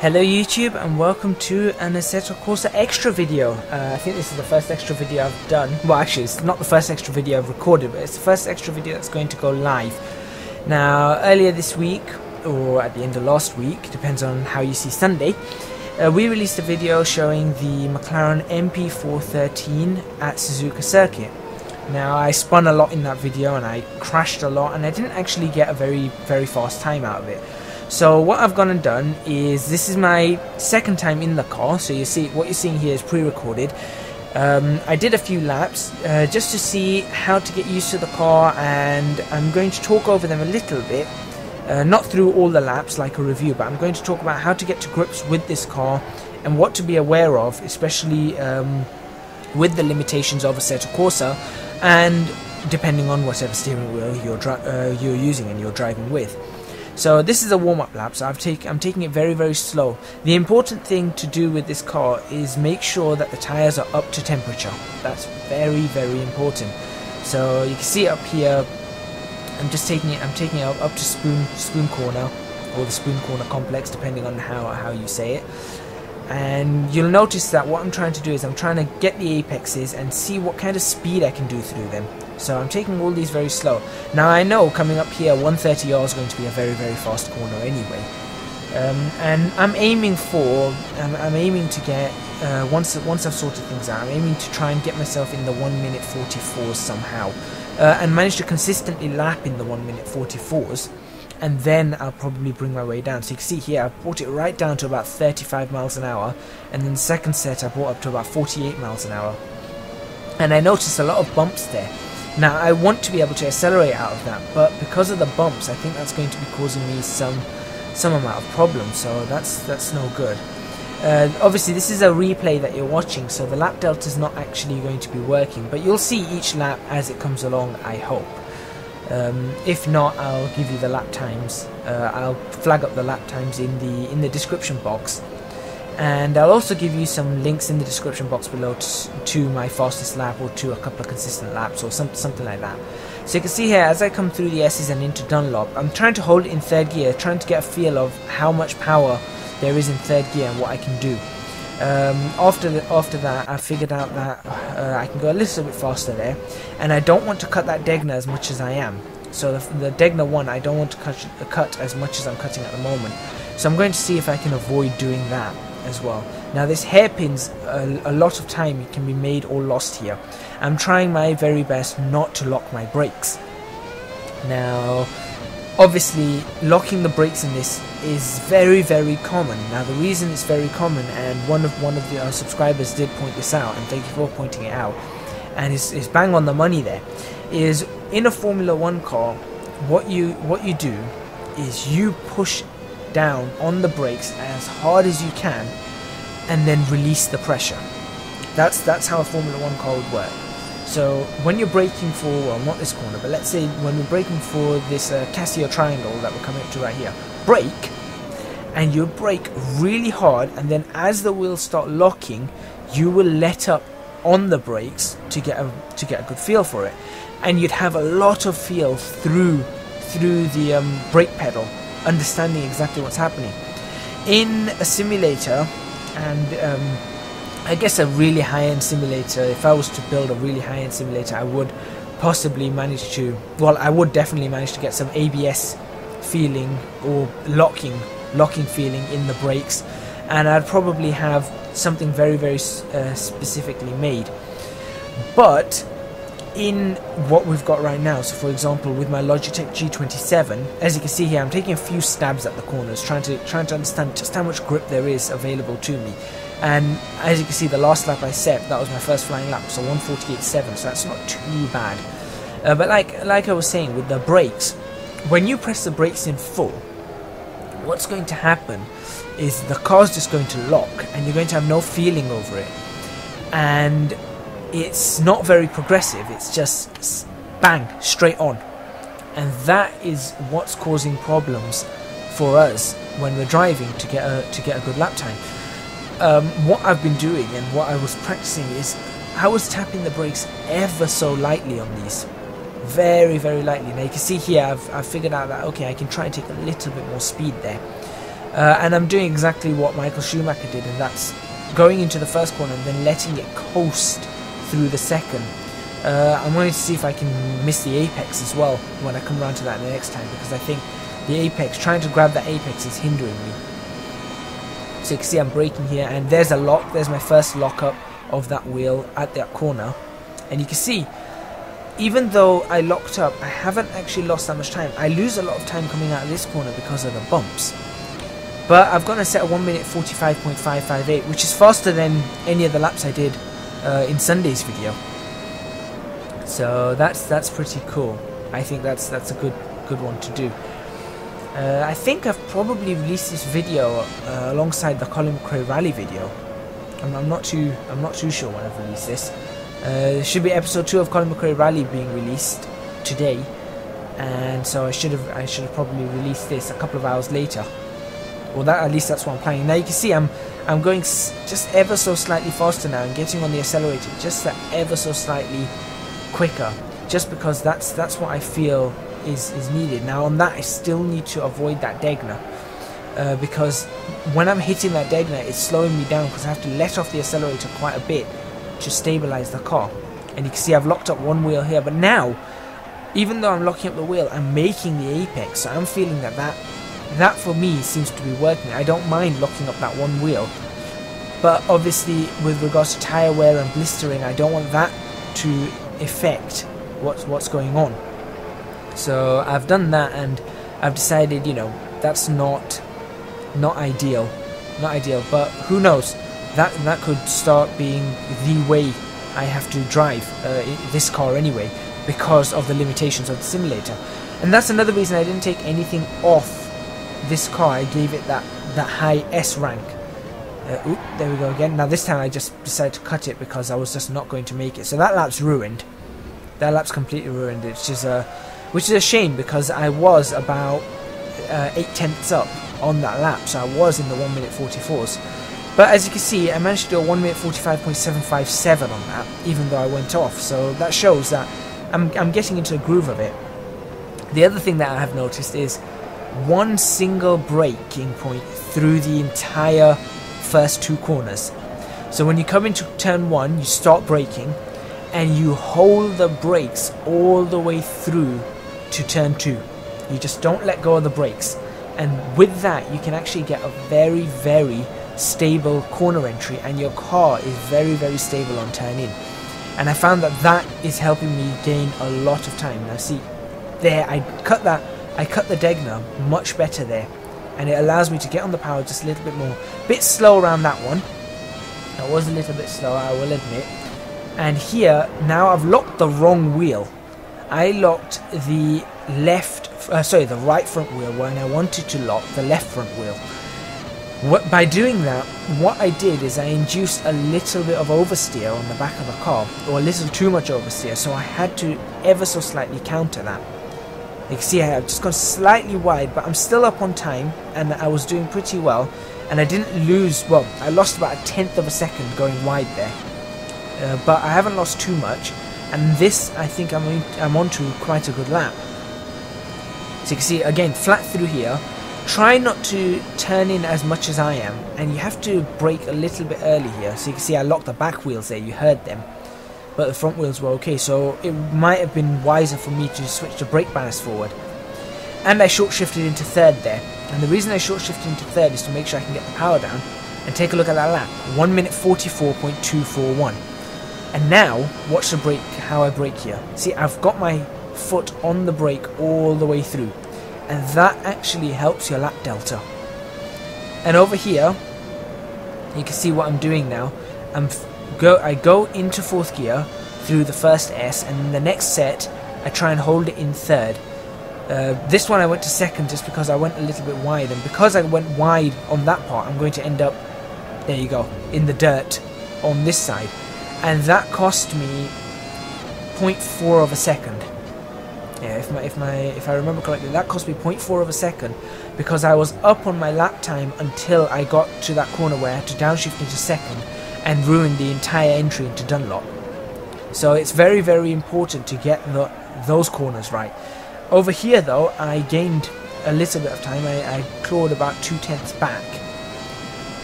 Hello YouTube and welcome to an Assetto Corsa extra video. I think this is the first extra video I've done. Well, actually it's not the first extra video I've recorded, but it's the first extra video that's going to go live. Now earlier this week, or at the end of last week, depends on how you see Sunday, we released a video showing the McLaren MP4 13 at Suzuka Circuit. Now I spun a lot in that video and I crashed a lot and I didn't actually get a very fast time out of it. So what I've gone and done is, this is my second time in the car, so you see what you're seeing here is pre-recorded. I did a few laps just to see how to get used to the car, and I'm going to talk over them a little bit, not through all the laps like a review, but I'm going to talk about how to get to grips with this car and what to be aware of, especially with the limitations of Assetto Corsa, and depending on whatever steering wheel you're using and you're driving with. So this is a warm-up lap, so I'm taking it very slow. The important thing to do with this car is make sure that the tyres are up to temperature. That's very important. So you can see it up here. I'm taking it up to spoon corner, or the spoon corner complex, depending on how you say it. And you'll notice that what I'm trying to do is I'm trying to get the apexes and see what kind of speed I can do through them. So I'm taking all these very slow. Now I know coming up here 130R is going to be a very fast corner anyway. And I'm aiming to get, once I've sorted things out, I'm aiming to try and get myself in the 1:44 somehow. And manage to consistently lap in the 1:44s. And then I'll probably bring my way down. So you can see here I've brought it right down to about 35 miles an hour, and then the second set I brought up to about 48 miles an hour. And I noticed a lot of bumps there. Now I want to be able to accelerate out of that, but because of the bumps I think that's going to be causing me some amount of problems, so that's no good. Obviously this is a replay that you're watching, so the lap delta is not actually going to be working, but you'll see each lap as it comes along, I hope. If not, I'll give you the lap times. I'll flag up the lap times in the description box, and I'll also give you some links in the description box below to my fastest lap, or to a couple of consistent laps, or something like that. So you can see here as I come through the S's and into Dunlop, I'm trying to hold it in third gear, trying to get a feel of how much power there is in third gear and what I can do. After that I figured out that I can go a little bit faster there, and I don't want to cut that Degner as much as I am. So the Degner 1 I don't want to cut as much as I'm cutting at the moment, so I'm going to see if I can avoid doing that as well. Now this hairpins, a lot of time can be made or lost here. I'm trying my very best not to lock my brakes. Now obviously locking the brakes in this is very common. Now the reason it's very common, and one of the subscribers did point this out, and thank you for pointing it out, and it's bang on the money there, is in a Formula 1 car what you do is you push down on the brakes as hard as you can and then release the pressure. That's how a Formula 1 car would work. So when you're braking for, well, not this corner, but let's say when we're braking for this Casio triangle that we're coming up to right here, brake, and you brake really hard, and then as the wheels start locking, you will let up on the brakes to get a good feel for it, and you'd have a lot of feel through the brake pedal, understanding exactly what's happening. In a simulator, and I guess a really high-end simulator, if I was to build a really high-end simulator, I would possibly manage to, well, I would definitely manage to get some ABS feeling or locking feeling in the brakes, and I'd probably have something very specifically made. But in what we've got right now, so for example with my Logitech G27, as you can see here, I'm taking a few stabs at the corners, trying to understand just how much grip there is available to me. And as you can see, the last lap I set, that was my first flying lap, so 1:48.7, so that's not too bad. But like I was saying, with the brakes, when you press the brakes in full, what's going to happen is the car's just going to lock, and you're going to have no feeling over it. And it's not very progressive, it's just bang, straight on. And that is what's causing problems for us when we're driving to get a good lap time. What I've been doing and what I was practicing is I was tapping the brakes ever so lightly on these, very lightly. Now you can see here I've figured out that okay, I can try and take a little bit more speed there. And I'm doing exactly what Michael Schumacher did, and that's going into the first corner and then letting it coast through the second. I'm wanting to see if I can miss the apex as well when I come around to that the next time, because I think the apex, trying to grab that apex, is hindering me. So you can see I'm braking here, and there's a lock. There's my first lock up of that wheel at that corner, and you can see, even though I locked up, I haven't actually lost that much time. I lose a lot of time coming out of this corner because of the bumps. But I've got a set of 1 minute 45.558, which is faster than any of the laps I did in Sunday's video. So that's pretty cool. I think that's a good one to do. I think I've probably released this video alongside the Colin McRae Rally video. I'm not too sure when I've released this. There should be episode 2 of Colin McRae Rally being released today, and so I should have probably released this a couple of hours later. Well, at least that's what I'm planning. Now you can see I'm going just ever so slightly faster now and getting on the accelerator just that ever so slightly quicker, just because that's what I feel is needed. Now on that I still need to avoid that Degner, because when I'm hitting that Degner it's slowing me down, because I have to let off the accelerator quite a bit to stabilize the car. And you can see I've locked up one wheel here, but now even though I'm locking up the wheel, I'm making the apex, so I'm feeling that for me seems to be working. I don't mind locking up that one wheel, but obviously with regards to tire wear and blistering, I don't want that to affect what's going on. So I've done that, and I've decided, you know, that's not ideal, but who knows, that could start being the way I have to drive this car anyway, because of the limitations of the simulator. And that's another reason I didn't take anything off this car. I gave it that high S rank. Oop, there we go again. Now this time I just decided to cut it because I was just not going to make it. So that lap's ruined. That lap's completely ruined. Which is a shame, because I was about 8/10ths up on that lap, so I was in the 1 minute 44s. But as you can see, I managed to do a 1 minute 45.757 on that, even though I went off. So that shows that I'm getting into the groove of it. The other thing that I have noticed is one single braking point through the entire first 2 corners. So when you come into turn 1, you start braking and you hold the brakes all the way through to turn 2. You just don't let go of the brakes, and with that you can actually get a very, very stable corner entry, and your car is very, very stable on turn in. And I found that is helping me gain a lot of time. Now see, there I cut the Degner much better there, and it allows me to get on the power just a little bit more. Bit slow around that one. I was a little bit slow, I will admit. And here, now I've locked the wrong wheel. I locked the the right front wheel when I wanted to lock the left front wheel. By doing that, what I did is I induced a little bit of oversteer on the back of the car, or a little too much oversteer, so I had to ever so slightly counter that. You can see I've just gone slightly wide, but I'm still up on time, and I was doing pretty well, and I didn't lose, well, I lost about 1/10 of a second going wide there, but I haven't lost too much, and this, I think I'm onto quite a good lap. So you can see, again, flat through here. Try not to turn in as much as I am, and you have to brake a little bit early here. So you can see I locked the back wheels there, you heard them, but the front wheels were okay, so it might have been wiser for me to switch the brake bias forward. And I short shifted into third there, and the reason I short shifted into third is to make sure I can get the power down. And take a look at that lap, 1 minute 44.241. And now watch the brake, how I brake here. See, I've got my foot on the brake all the way through, and that actually helps your lap delta. And over here you can see what I'm doing now. I go into 4th gear through the first S, and in the next set I try and hold it in third. This one I went to second just because I went a little bit wide, and because I went wide on that part, I'm going to end up, there you go, in the dirt on this side, and that cost me 0.4 of a second. Yeah, if I remember correctly, that cost me 0.4 of a second, because I was up on my lap time until I got to that corner where I had to downshift into second and ruin the entire entry into Dunlop. So it's very, very important to get those corners right. Over here though, I gained a little bit of time. I clawed about 2/10 back,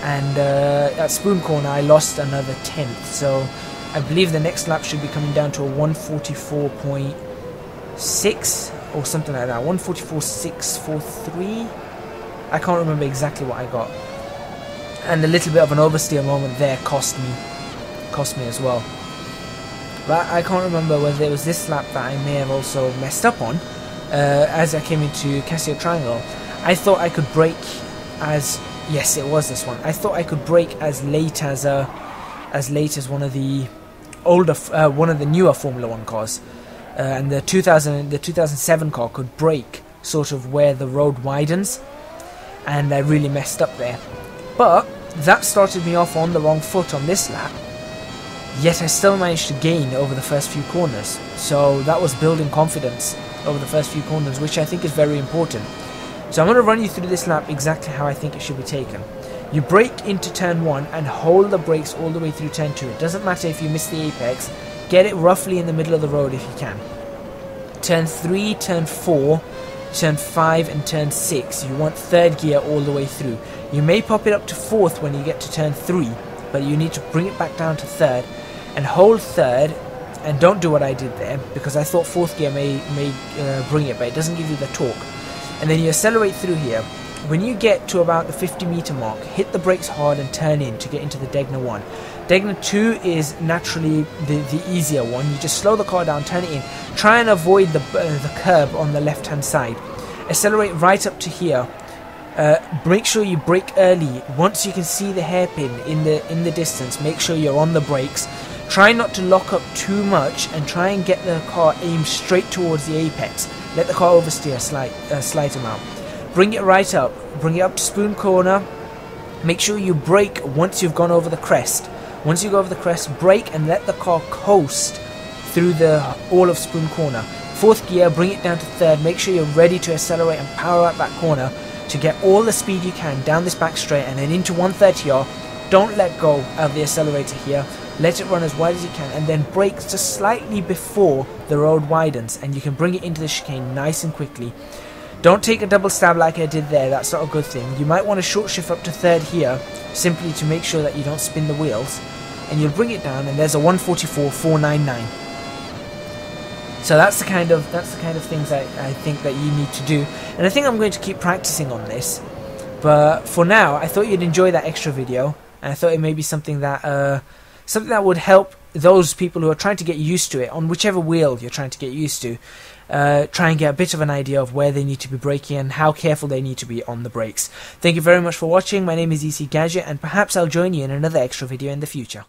and at Spoon Corner I lost another 1/10. So I believe the next lap should be coming down to a 144.6 or something like that. 144.643. I can't remember exactly what I got. And a little bit of an oversteer moment there cost me as well. But I can't remember whether it was this lap that I may have also messed up on. As I came into Casio Triangle, I thought I could brake as, yes, it was this one. I thought I could brake as late as one of the newer Formula One cars, and the 2007 car could brake sort of where the road widens, and I really messed up there. But that started me off on the wrong foot on this lap. Yet I still managed to gain over the first few corners, so that was building confidence over the first few corners, which I think is very important. So I'm going to run you through this lap exactly how I think it should be taken. You brake into turn 1 and hold the brakes all the way through turn 2. It doesn't matter if you miss the apex, get it roughly in the middle of the road if you can. Turn 3, turn 4, turn 5 and turn 6, you want third gear all the way through. You may pop it up to fourth when you get to turn 3, but you need to bring it back down to third and hold third, and don't do what I did there, because I thought fourth gear may bring it, but it doesn't give you the torque. And then you accelerate through here. When you get to about the 50-meter mark, hit the brakes hard and turn in to get into the Degner 1. Degner 2 is naturally the easier one. You just slow the car down, turn it in, try and avoid the curb on the left hand side. Accelerate right up to here. Make sure you brake early. Once you can see the hairpin in the distance, make sure you're on the brakes. Try not to lock up too much and try and get the car aimed straight towards the apex. Let the car oversteer a slight amount. Bring it right up. Bring it up to Spoon Corner. Make sure you brake once you've gone over the crest. Once you go over the crest, brake and let the car coast through all of Spoon Corner. Fourth gear, bring it down to third. Make sure you're ready to accelerate and power up that corner to get all the speed you can down this back straight and then into 130R. Don't let go of the accelerator here. Let it run as wide as you can, and then brake just slightly before the road widens, and you can bring it into the chicane nice and quickly. Don't take a double stab like I did there, that's not a good thing. You might want to short shift up to third here, simply to make sure that you don't spin the wheels. And you'll bring it down, and there's a 144.499. So that's the kind of things I think that you need to do. And I think I'm going to keep practicing on this. But for now, I thought you'd enjoy that extra video, and I thought it may be something that would help those people who are trying to get used to it on whichever wheel you're trying to get used to. Try and get a bit of an idea of where they need to be braking and how careful they need to be on the brakes. Thank you very much for watching. My name is EC Gadget, and perhaps I'll join you in another extra video in the future.